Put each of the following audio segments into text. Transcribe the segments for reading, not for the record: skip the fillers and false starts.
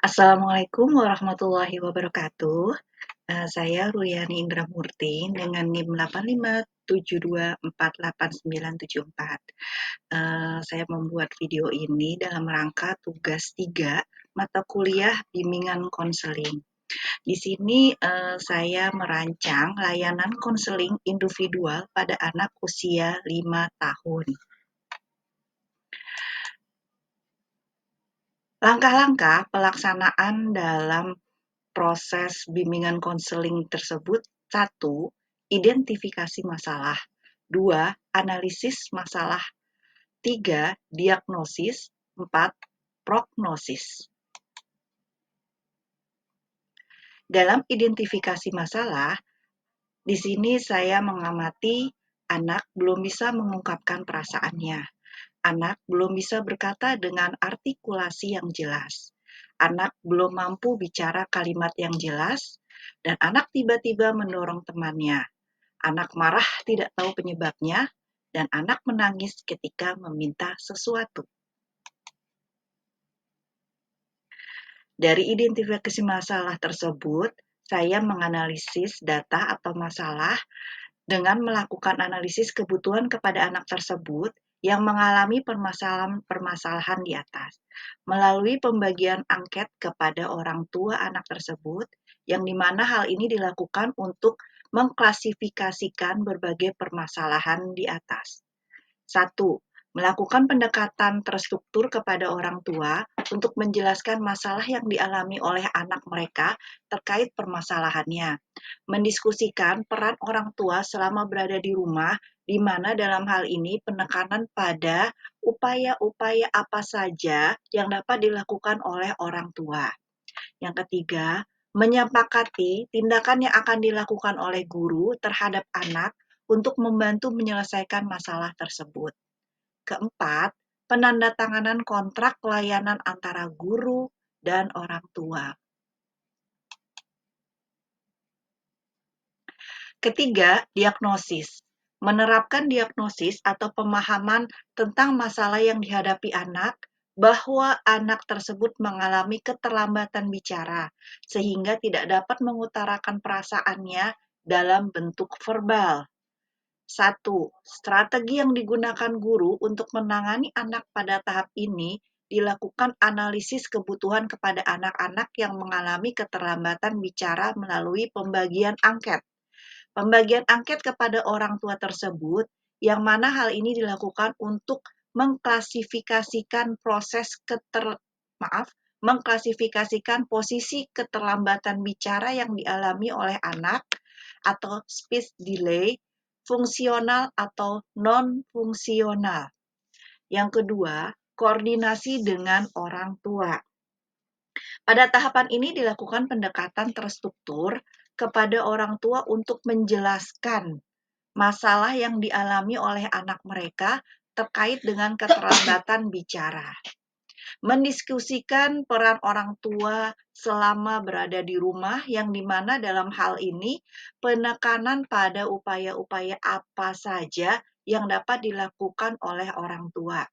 Assalamualaikum warahmatullahi wabarakatuh. Saya Ruyani Indramurti dengan NIM 85724894. Saya membuat video ini dalam rangka tugas 3 mata kuliah bimbingan konseling. Di sini saya merancang layanan konseling individual pada anak usia 5 tahun. Langkah-langkah pelaksanaan dalam proses bimbingan konseling tersebut: 1. Identifikasi masalah. 2. Analisis masalah. 3. Diagnosis. 4. Prognosis. Dalam identifikasi masalah, di sini saya mengamati anak belum bisa mengungkapkan perasaannya. Anak belum bisa berkata dengan artikulasi yang jelas. Anak belum mampu bicara kalimat yang jelas, dan anak tiba-tiba mendorong temannya. Anak marah tidak tahu penyebabnya, dan anak menangis ketika meminta sesuatu. Dari identifikasi masalah tersebut, saya menganalisis data atau masalah dengan melakukan analisis kebutuhan kepada anak tersebut yang mengalami permasalahan di atas, melalui pembagian angket kepada orang tua anak tersebut, yang dimana hal ini dilakukan untuk mengklasifikasikan berbagai permasalahan di atas. 1. Melakukan pendekatan terstruktur kepada orang tua untuk menjelaskan masalah yang dialami oleh anak mereka terkait permasalahannya. Mendiskusikan peran orang tua selama berada di rumah, di mana dalam hal ini penekanan pada upaya-upaya apa saja yang dapat dilakukan oleh orang tua. Yang ketiga, menyepakati tindakan yang akan dilakukan oleh guru terhadap anak untuk membantu menyelesaikan masalah tersebut. Keempat, penandatanganan kontrak layanan antara guru dan orang tua. Ketiga, diagnosis. Menerapkan diagnosis atau pemahaman tentang masalah yang dihadapi anak, bahwa anak tersebut mengalami keterlambatan bicara, sehingga tidak dapat mengutarakan perasaannya dalam bentuk verbal. 1. Strategi yang digunakan guru untuk menangani anak pada tahap ini dilakukan analisis kebutuhan kepada anak-anak yang mengalami keterlambatan bicara melalui pembagian angket. Pembagian angket kepada orang tua tersebut, yang mana hal ini dilakukan untuk mengklasifikasikan mengklasifikasikan posisi keterlambatan bicara yang dialami oleh anak atau speech delay, fungsional atau non-fungsional. Yang kedua, koordinasi dengan orang tua. Pada tahapan ini dilakukan pendekatan terstruktur kepada orang tua untuk menjelaskan masalah yang dialami oleh anak mereka terkait dengan keterlambatan bicara. Mendiskusikan peran orang tua selama berada di rumah, yang dimana dalam hal ini penekanan pada upaya-upaya apa saja yang dapat dilakukan oleh orang tua.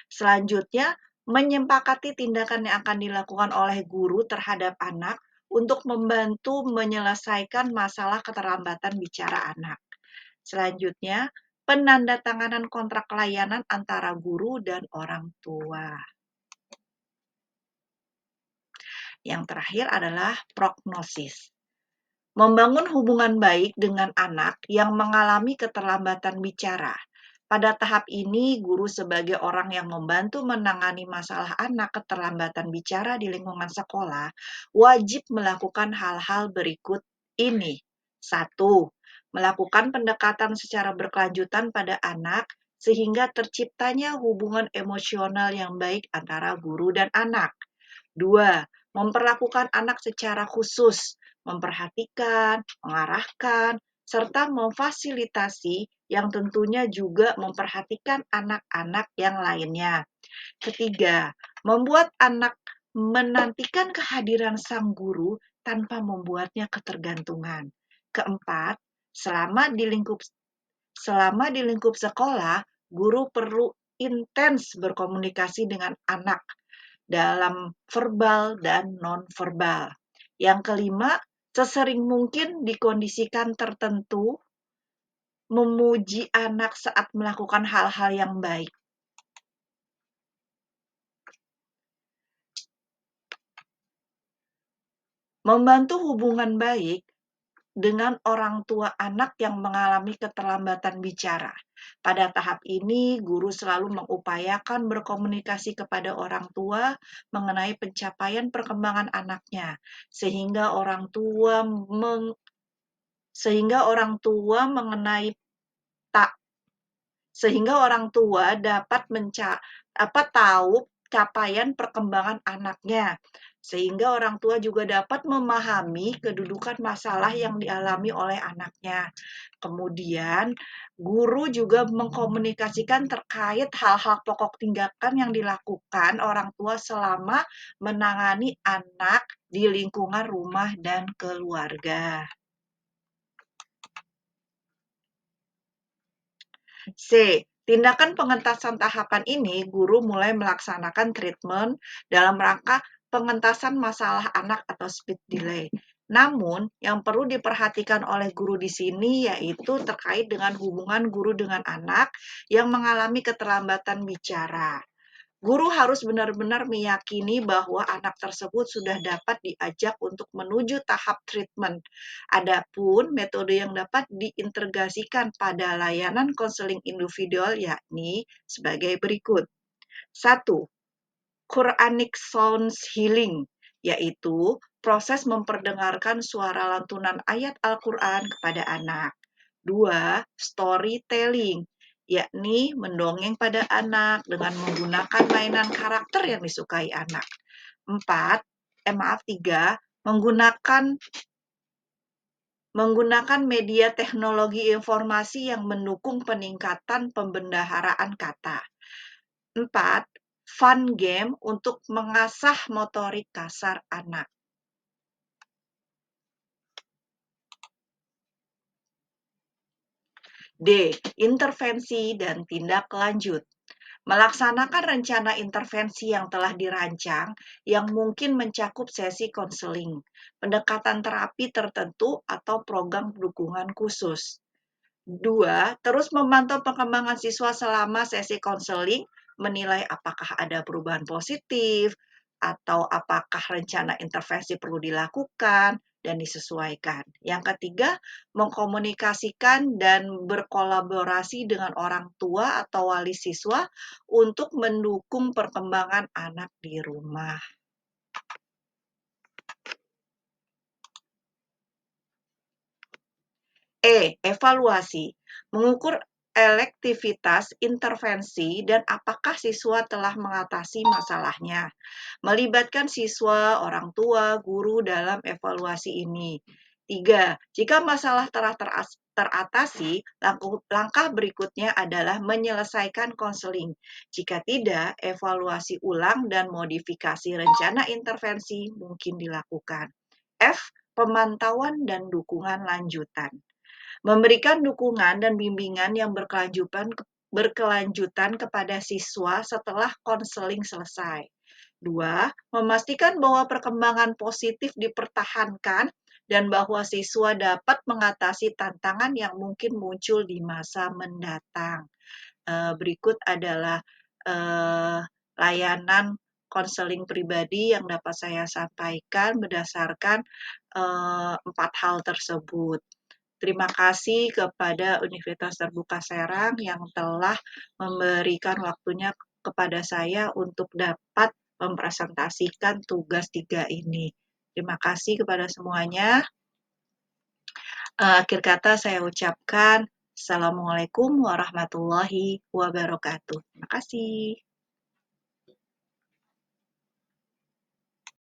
Selanjutnya, menyepakati tindakan yang akan dilakukan oleh guru terhadap anak untuk membantu menyelesaikan masalah keterlambatan bicara anak. Selanjutnya, penandatanganan kontrak layanan antara guru dan orang tua. Yang terakhir adalah prognosis. Membangun hubungan baik dengan anak yang mengalami keterlambatan bicara. Pada tahap ini, guru sebagai orang yang membantu menangani masalah anak keterlambatan bicara di lingkungan sekolah wajib melakukan hal-hal berikut ini. 1. Melakukan pendekatan secara berkelanjutan pada anak sehingga terciptanya hubungan emosional yang baik antara guru dan anak. 2. Memperlakukan anak secara khusus, memperhatikan, mengarahkan, serta memfasilitasi yang tentunya juga memperhatikan anak-anak yang lainnya. Ketiga, membuat anak menantikan kehadiran sang guru tanpa membuatnya ketergantungan. Keempat, selama di lingkup sekolah, guru perlu intens berkomunikasi dengan anak dalam verbal dan nonverbal. Yang kelima, sesering mungkin di kondisikan tertentu, memuji anak saat melakukan hal-hal yang baik. Membantu hubungan baik dengan orang tua anak yang mengalami keterlambatan bicara. Pada tahap ini, guru selalu mengupayakan berkomunikasi kepada orang tua mengenai pencapaian perkembangan anaknya, sehingga orang tua mengenai tak sehingga orang tua dapat tahu capaian perkembangan anaknya, sehingga orang tua juga dapat memahami kedudukan masalah yang dialami oleh anaknya. Kemudian, guru juga mengkomunikasikan terkait hal-hal pokok tindakan yang dilakukan orang tua selama menangani anak di lingkungan rumah dan keluarga. C. Tindakan pengentasan tahapan ini, guru mulai melaksanakan treatment dalam rangka pengentasan masalah anak atau speech delay. Namun, yang perlu diperhatikan oleh guru di sini yaitu terkait dengan hubungan guru dengan anak yang mengalami keterlambatan bicara. Guru harus benar-benar meyakini bahwa anak tersebut sudah dapat diajak untuk menuju tahap treatment. Adapun metode yang dapat diintegrasikan pada layanan konseling individual yakni sebagai berikut. 1. Quranic Sounds Healing, yaitu proses memperdengarkan suara lantunan ayat Al-Quran kepada anak. 2. Storytelling, yakni mendongeng pada anak dengan menggunakan mainan karakter yang disukai anak. 3. Menggunakan media teknologi informasi yang mendukung peningkatan pembendaharaan kata. 4. Fun game untuk mengasah motorik kasar anak. D. Intervensi dan tindak lanjut. Melaksanakan rencana intervensi yang telah dirancang yang mungkin mencakup sesi konseling, pendekatan terapi tertentu, atau program dukungan khusus. 2. Terus memantau perkembangan siswa selama sesi konseling, menilai apakah ada perubahan positif, atau apakah rencana intervensi perlu dilakukan dan disesuaikan. Yang ketiga, mengkomunikasikan dan berkolaborasi dengan orang tua atau wali siswa untuk mendukung perkembangan anak di rumah. Evaluasi. Mengukur elektivitas intervensi dan apakah siswa telah mengatasi masalahnya. Melibatkan siswa, orang tua, guru dalam evaluasi ini. 3. Jika masalah telah teratasi, langkah berikutnya adalah menyelesaikan konseling. Jika tidak, evaluasi ulang dan modifikasi rencana intervensi mungkin dilakukan. F. Pemantauan dan dukungan lanjutan. Memberikan dukungan dan bimbingan yang berkelanjutan kepada siswa setelah konseling selesai. 2. Memastikan bahwa perkembangan positif dipertahankan dan bahwa siswa dapat mengatasi tantangan yang mungkin muncul di masa mendatang. Berikut adalah layanan konseling pribadi yang dapat saya sampaikan berdasarkan 4 hal tersebut. Terima kasih kepada Universitas Terbuka Serang yang telah memberikan waktunya kepada saya untuk dapat mempresentasikan tugas 3 ini. Terima kasih kepada semuanya. Akhir kata saya ucapkan Assalamualaikum warahmatullahi wabarakatuh. Terima kasih.